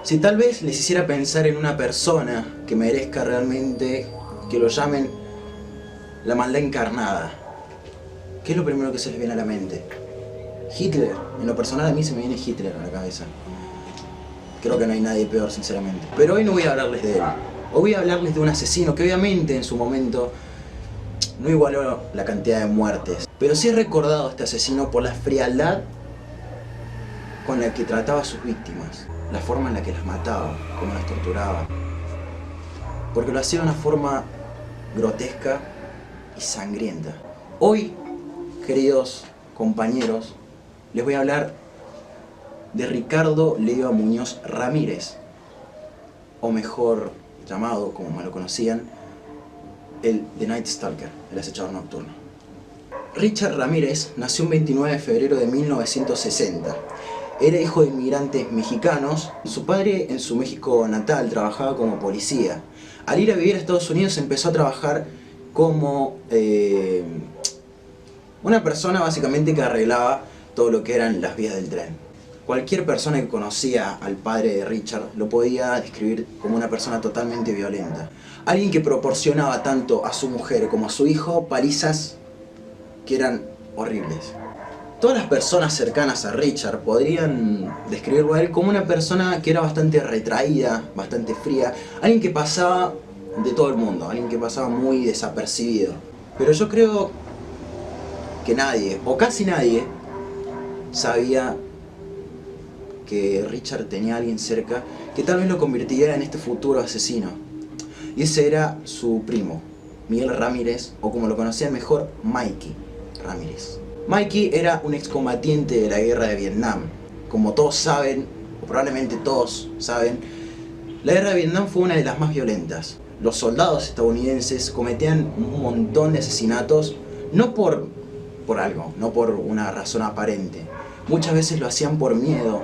Si tal vez les hiciera pensar en una persona que merezca realmente que lo llamen la maldad encarnada, ¿qué es lo primero que se les viene a la mente? Hitler. En lo personal a mí se me viene Hitler a la cabeza. Creo que no hay nadie peor, sinceramente. Pero hoy no voy a hablarles de él. Hoy voy a hablarles de un asesino que obviamente en su momento no igualó la cantidad de muertes, pero sí es recordado este asesino por la frialdad con la que trataba a sus víctimas, la forma en la que las mataba, cómo las torturaba, porque lo hacía de una forma grotesca y sangrienta. Hoy, queridos compañeros, les voy a hablar de Ricardo Leiva Muñoz Ramírez, o mejor llamado, como me lo conocían, el The Night Stalker, el acechador nocturno. Richard Ramírez nació el 29 de febrero de 1960. Era hijo de inmigrantes mexicanos. Su padre en su México natal trabajaba como policía. Al ir a vivir a Estados Unidos empezó a trabajar como una persona básicamente que arreglaba todo lo que eran las vías del tren. Cualquier persona que conocía al padre de Richard lo podía describir como una persona totalmente violenta. Alguien que proporcionaba tanto a su mujer como a su hijo palizas que eran horribles. Todas las personas cercanas a Richard podrían describirlo a él como una persona que era bastante retraída, bastante fría, alguien que pasaba de todo el mundo, alguien que pasaba muy desapercibido. Pero yo creo que nadie, o casi nadie, sabía que Richard tenía a alguien cerca que tal vez lo convertiría en este futuro asesino. Y ese era su primo, Miguel Ramírez, o como lo conocían mejor, Mikey Ramírez. Mikey era un excombatiente de la guerra de Vietnam. Como todos saben, o probablemente todos saben, la guerra de Vietnam fue una de las más violentas. Los soldados estadounidenses cometían un montón de asesinatos, no por algo, no por una razón aparente. Muchas veces lo hacían por miedo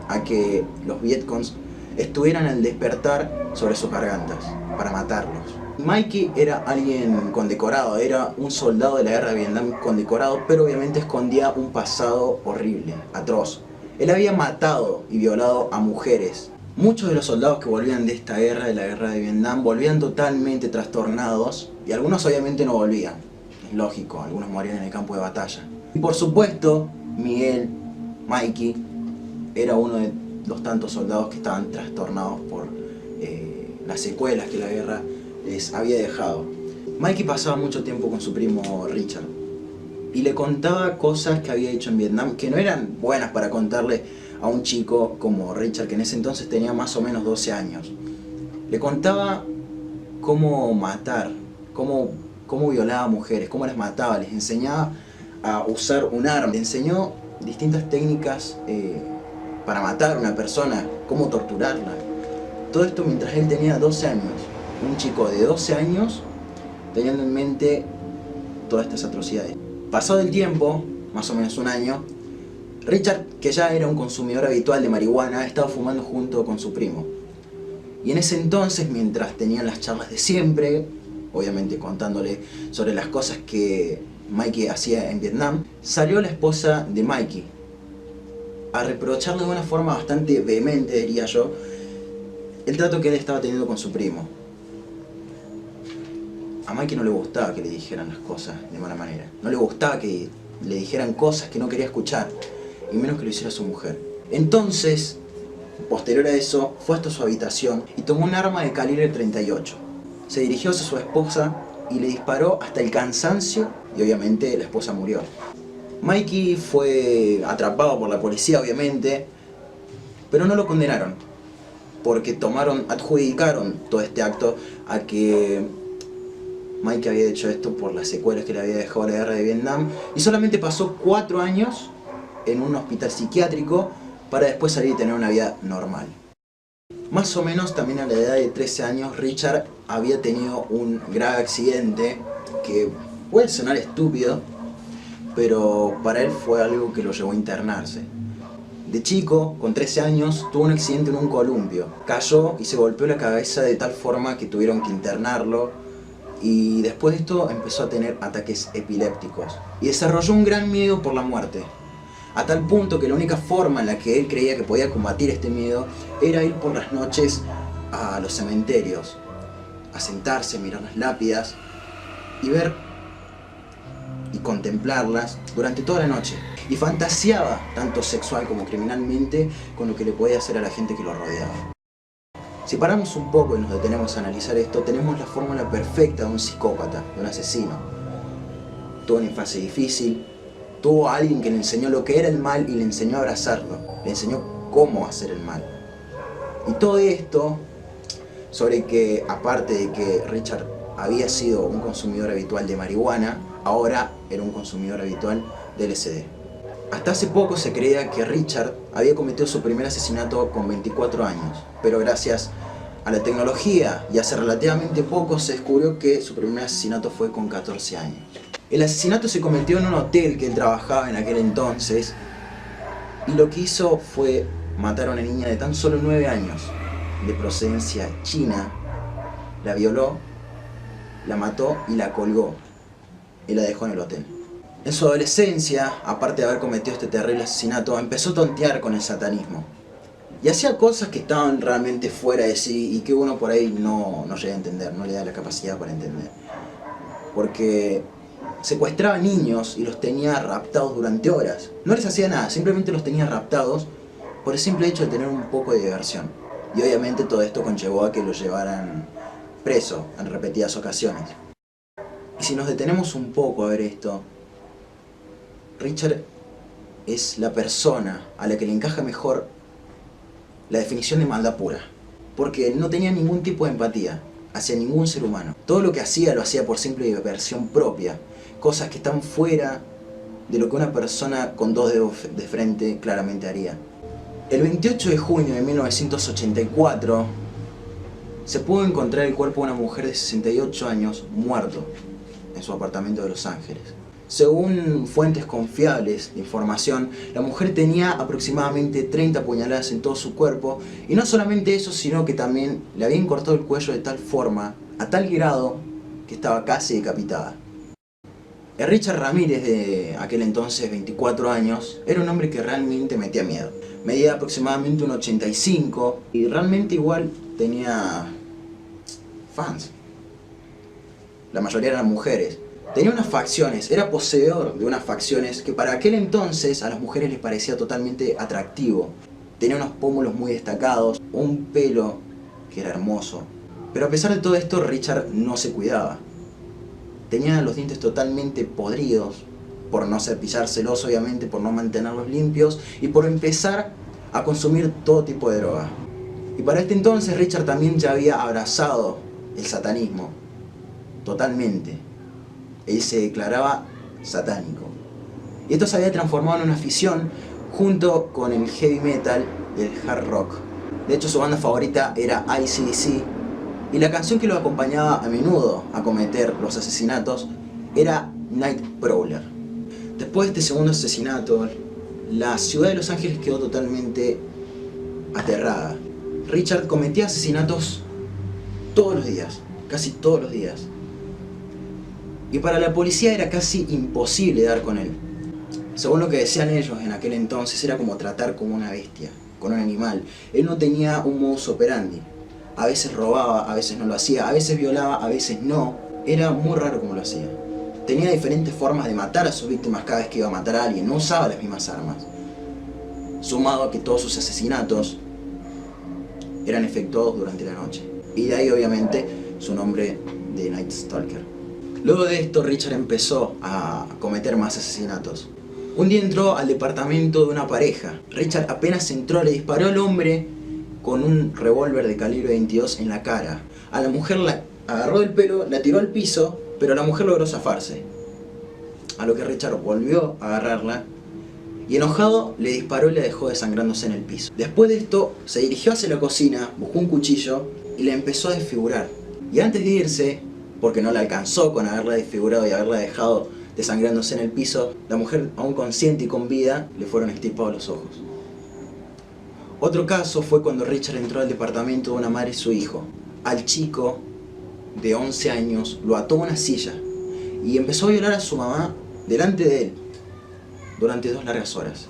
a que los Vietcongs estuvieran al despertar sobre sus gargantas para matarlos. Mikey era alguien condecorado, era un soldado de la guerra de Vietnam condecorado, pero obviamente escondía un pasado horrible, atroz. Él había matado y violado a mujeres. Muchos de los soldados que volvían de esta guerra, de la guerra de Vietnam, volvían totalmente trastornados y algunos obviamente no volvían. Es lógico, algunos morían en el campo de batalla. Y por supuesto, Mikey, era uno de los tantos soldados que estaban trastornados por las secuelas que la guerra les había dejado. Mikey pasaba mucho tiempo con su primo Richard y le contaba cosas que había hecho en Vietnam que no eran buenas para contarle a un chico como Richard, que en ese entonces tenía más o menos 12 años. Le contaba cómo matar, cómo violaba a mujeres, cómo las mataba, les enseñaba a usar un arma, le enseñó distintas técnicas para matar a una persona, cómo torturarla. Todo esto mientras él tenía 12 años. Un chico de 12 años teniendo en mente todas estas atrocidades. Pasado el tiempo, más o menos un año, Richard, que ya era un consumidor habitual de marihuana, estaba fumando junto con su primo. Y en ese entonces, mientras tenían las charlas de siempre, obviamente contándole sobre las cosas que Mikey hacía en Vietnam, salió la esposa de Mikey a reprocharle de una forma bastante vehemente, diría yo, el trato que él estaba teniendo con su primo. A Mikey no le gustaba que le dijeran las cosas de mala manera. No le gustaba que le dijeran cosas que no quería escuchar, y menos que lo hiciera su mujer. Entonces, posterior a eso, fue hasta su habitación y tomó un arma de calibre 38. Se dirigió hacia su esposa y le disparó hasta el cansancio, y obviamente la esposa murió. Mikey fue atrapado por la policía, obviamente, pero no lo condenaron, porque adjudicaron todo este acto a que Mikey había hecho esto por las secuelas que le había dejado la guerra de Vietnam, y solamente pasó 4 años en un hospital psiquiátrico para después salir y tener una vida normal. Más o menos también a la edad de 13 años, Richard había tenido un grave accidente que puede sonar estúpido, pero para él fue algo que lo llevó a internarse. De chico, con 13 años, tuvo un accidente en un columpio. Cayó y se golpeó la cabeza de tal forma que tuvieron que internarlo, y después de esto empezó a tener ataques epilépticos y desarrolló un gran miedo por la muerte. a tal punto que la única forma en la que él creía que podía combatir este miedo era ir por las noches a los cementerios, a sentarse, a mirar las lápidas y ver y contemplarlas durante toda la noche. Y fantaseaba, tanto sexual como criminalmente, con lo que le podía hacer a la gente que lo rodeaba. Si paramos un poco y nos detenemos a analizar esto, tenemos la fórmula perfecta de un psicópata, de un asesino. Tuvo una infancia difícil, tuvo a alguien que le enseñó lo que era el mal y le enseñó a abrazarlo, le enseñó cómo hacer el mal. Y todo esto sobre que, aparte de que Richard había sido un consumidor habitual de marihuana, ahora era un consumidor habitual de LSD. Hasta hace poco se creía que Richard había cometido su primer asesinato con 24 años, pero gracias a la tecnología y hace relativamente poco se descubrió que su primer asesinato fue con 14 años. El asesinato se cometió en un hotel que él trabajaba en aquel entonces y lo que hizo fue matar a una niña de tan solo 9 años, de procedencia china, la violó, la mató y la colgó y la dejó en el hotel. En su adolescencia, aparte de haber cometido este terrible asesinato, empezó a tontear con el satanismo. Y hacía cosas que estaban realmente fuera de sí y que uno por ahí no llega a entender, no le da la capacidad para entender. Porque secuestraba niños y los tenía raptados durante horas. No les hacía nada, simplemente los tenía raptados por el simple hecho de tener un poco de diversión. Y obviamente todo esto conllevó a que lo llevaran preso en repetidas ocasiones. Y si nos detenemos un poco a ver esto, Richard es la persona a la que le encaja mejor la definición de maldad pura, porque no tenía ningún tipo de empatía hacia ningún ser humano. Todo lo que hacía lo hacía por simple diversión propia, cosas que están fuera de lo que una persona con dos dedos de frente claramente haría. El 28 de junio de 1984 se pudo encontrar el cuerpo de una mujer de 68 años muerto en su apartamento de Los Ángeles. Según fuentes confiables de información, la mujer tenía aproximadamente 30 puñaladas en todo su cuerpo y no solamente eso, sino que también le habían cortado el cuello de tal forma, a tal grado, que estaba casi decapitada. El Richard Ramírez de aquel entonces, 24 años, era un hombre que realmente metía miedo. Medía aproximadamente un 85 y realmente igual tenía fans. La mayoría eran mujeres. Tenía unas facciones, era poseedor de unas facciones que para aquel entonces a las mujeres les parecía totalmente atractivo. Tenía unos pómulos muy destacados, un pelo que era hermoso. Pero a pesar de todo esto, Richard no se cuidaba. Tenía los dientes totalmente podridos, por no cepillárselos obviamente, por no mantenerlos limpios y por empezar a consumir todo tipo de droga. Y para este entonces Richard también ya había abrazado el satanismo, totalmente. Él se declaraba satánico. Y esto se había transformado en una afición junto con el heavy metal y el hard rock. De hecho su banda favorita era AC/DC y la canción que lo acompañaba a menudo a cometer los asesinatos era Nightcrawler. Después de este segundo asesinato, la ciudad de Los Ángeles quedó totalmente aterrada. Richard cometía asesinatos todos los días, casi todos los días. Y para la policía era casi imposible dar con él. Según lo que decían ellos en aquel entonces, era como tratar como una bestia, con un animal. Él no tenía un modus operandi. A veces robaba, a veces no lo hacía, a veces violaba, a veces no. Era muy raro como lo hacía. Tenía diferentes formas de matar a sus víctimas cada vez que iba a matar a alguien. No usaba las mismas armas. Sumado a que todos sus asesinatos eran efectuados durante la noche. Y de ahí obviamente su nombre de Night Stalker. Luego de esto Richard empezó a cometer más asesinatos. Un día entró al departamento de una pareja. Richard apenas entró, le disparó al hombre con un revólver de calibre 22 en la cara. A la mujer la agarró del pelo, la tiró al piso, pero la mujer logró zafarse. A lo que Richard volvió a agarrarla y enojado le disparó y la dejó desangrándose en el piso. Después de esto se dirigió hacia la cocina, buscó un cuchillo y la empezó a desfigurar. Y antes de irse, porque no la alcanzó con haberla desfigurado y haberla dejado desangrándose en el piso, la mujer, aún consciente y con vida, le fueron extirpados los ojos. Otro caso fue cuando Richard entró al departamento de una madre y su hijo. Al chico de 11 años lo ató a una silla y empezó a violar a su mamá delante de él durante 2 largas horas.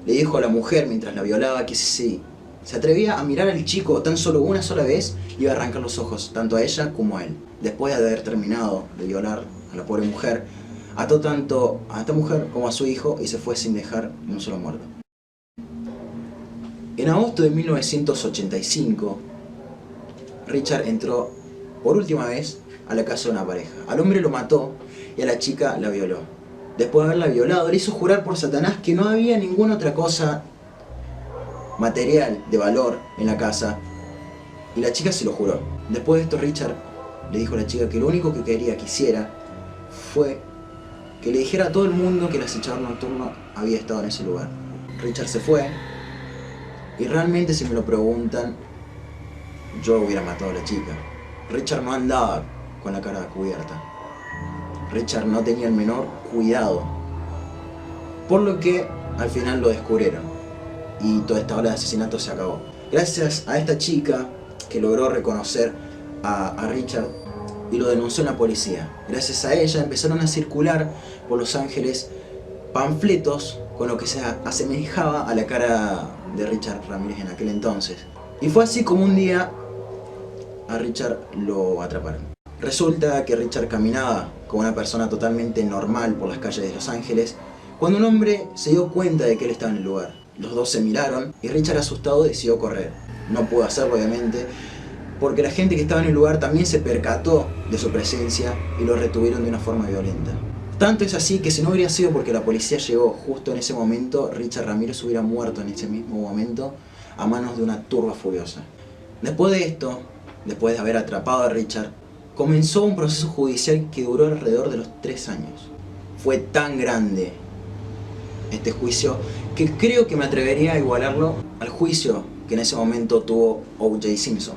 Le dijo a la mujer mientras la violaba que si se atrevía a mirar al chico tan solo una sola vez, iba a arrancar los ojos, tanto a ella como a él. Después de haber terminado de violar a la pobre mujer, ató tanto a esta mujer como a su hijo y se fue sin dejar ni un solo muerto. En agosto de 1985, Richard entró por última vez a la casa de una pareja. Al hombre lo mató y a la chica la violó. Después de haberla violado, le hizo jurar por Satanás que no había ninguna otra cosa material de valor en la casa, y la chica se lo juró. Después de esto, Richard le dijo a la chica que lo único que quería que hiciera fue que le dijera a todo el mundo que el acechador nocturno había estado en ese lugar. Richard se fue, y realmente, si me lo preguntan, yo hubiera matado a la chica. Richard no andaba con la cara cubierta. Richard no tenía el menor cuidado, por lo que al final lo descubrieron y toda esta ola de asesinatos se acabó. Gracias a esta chica que logró reconocer a Richard y lo denunció en la policía. Gracias a ella empezaron a circular por Los Ángeles panfletos con lo que se asemejaba a la cara de Richard Ramírez en aquel entonces. Y fue así como un día a Richard lo atraparon. Resulta que Richard caminaba como una persona totalmente normal por las calles de Los Ángeles cuando un hombre se dio cuenta de que él estaba en el lugar. Los dos se miraron y Richard, asustado, decidió correr. No pudo hacerlo, obviamente, porque la gente que estaba en el lugar también se percató de su presencia y lo retuvieron de una forma violenta. Tanto es así que si no hubiera sido porque la policía llegó justo en ese momento, Richard Ramírez hubiera muerto en ese mismo momento a manos de una turba furiosa. Después de esto, después de haber atrapado a Richard, comenzó un proceso judicial que duró alrededor de los 3 años. Fue tan grande este juicio que creo que me atrevería a igualarlo al juicio que en ese momento tuvo O.J. Simpson.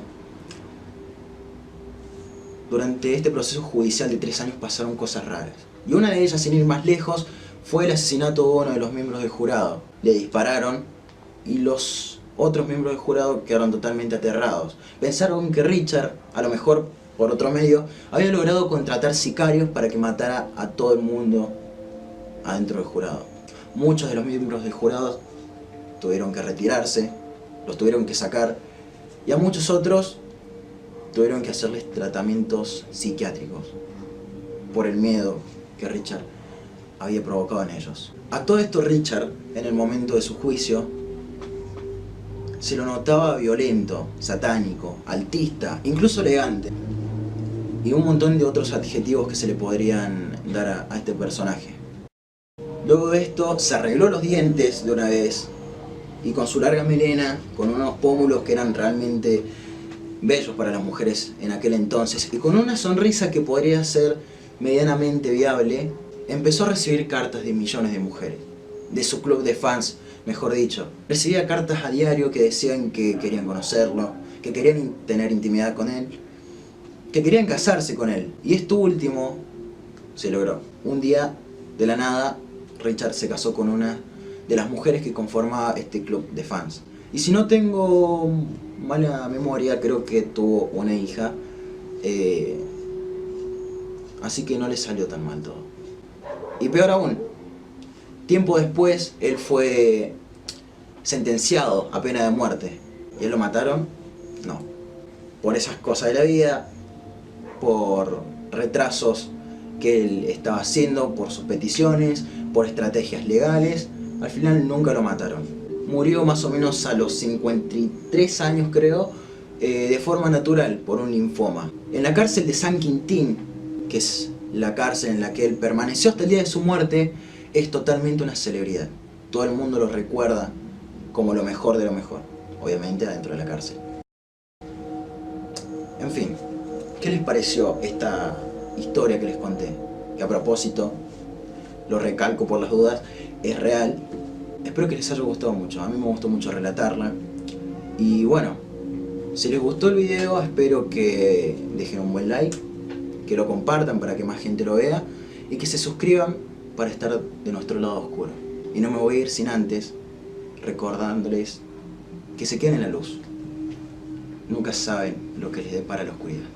Durante este proceso judicial de 3 años pasaron cosas raras. Y una de ellas, sin ir más lejos, fue el asesinato de uno de los miembros del jurado. Le dispararon y los otros miembros del jurado quedaron totalmente aterrados. Pensaron que Richard, a lo mejor por otro medio, había logrado contratar sicarios para que matara a todo el mundo adentro del jurado. Muchos de los miembros del jurado tuvieron que retirarse, los tuvieron que sacar, y a muchos otros tuvieron que hacerles tratamientos psiquiátricos por el miedo que Richard había provocado en ellos. A todo esto, Richard, en el momento de su juicio, se lo notaba violento, satánico, altista, incluso elegante, y un montón de otros adjetivos que se le podrían dar a este personaje. Luego de esto se arregló los dientes de una vez y con su larga melena, con unos pómulos que eran realmente bellos para las mujeres en aquel entonces, y con una sonrisa que podría ser medianamente viable, empezó a recibir cartas de millones de mujeres, de su club de fans, mejor dicho. Recibía cartas a diario que decían que querían conocerlo, que querían tener intimidad con él, que querían casarse con él. Y esto último se logró. Un día, de la nada, Richard se casó con una de las mujeres que conformaba este club de fans. Y si no tengo mala memoria, creo que tuvo una hija, así que no le salió tan mal todo. Y peor aún, tiempo después él fue sentenciado a pena de muerte. ¿Y él lo mataron? No. Por esas cosas de la vida, por retrasos que él estaba haciendo, por sus peticiones, por estrategias legales, al final nunca lo mataron. Murió más o menos a los 53 años, creo, de forma natural, por un linfoma. En la cárcel de San Quintín, que es la cárcel en la que él permaneció hasta el día de su muerte, es totalmente una celebridad. Todo el mundo lo recuerda como lo mejor de lo mejor, obviamente adentro de la cárcel. En fin, ¿qué les pareció esta historia que les conté? Que a propósito, lo recalco por las dudas, es real. Espero que les haya gustado mucho, a mí me gustó mucho relatarla. Y bueno, si les gustó el video, espero que dejen un buen like, que lo compartan para que más gente lo vea y que se suscriban para estar de nuestro lado oscuro. Y no me voy a ir sin antes recordándoles que se queden en la luz. Nunca saben lo que les depara la oscuridad.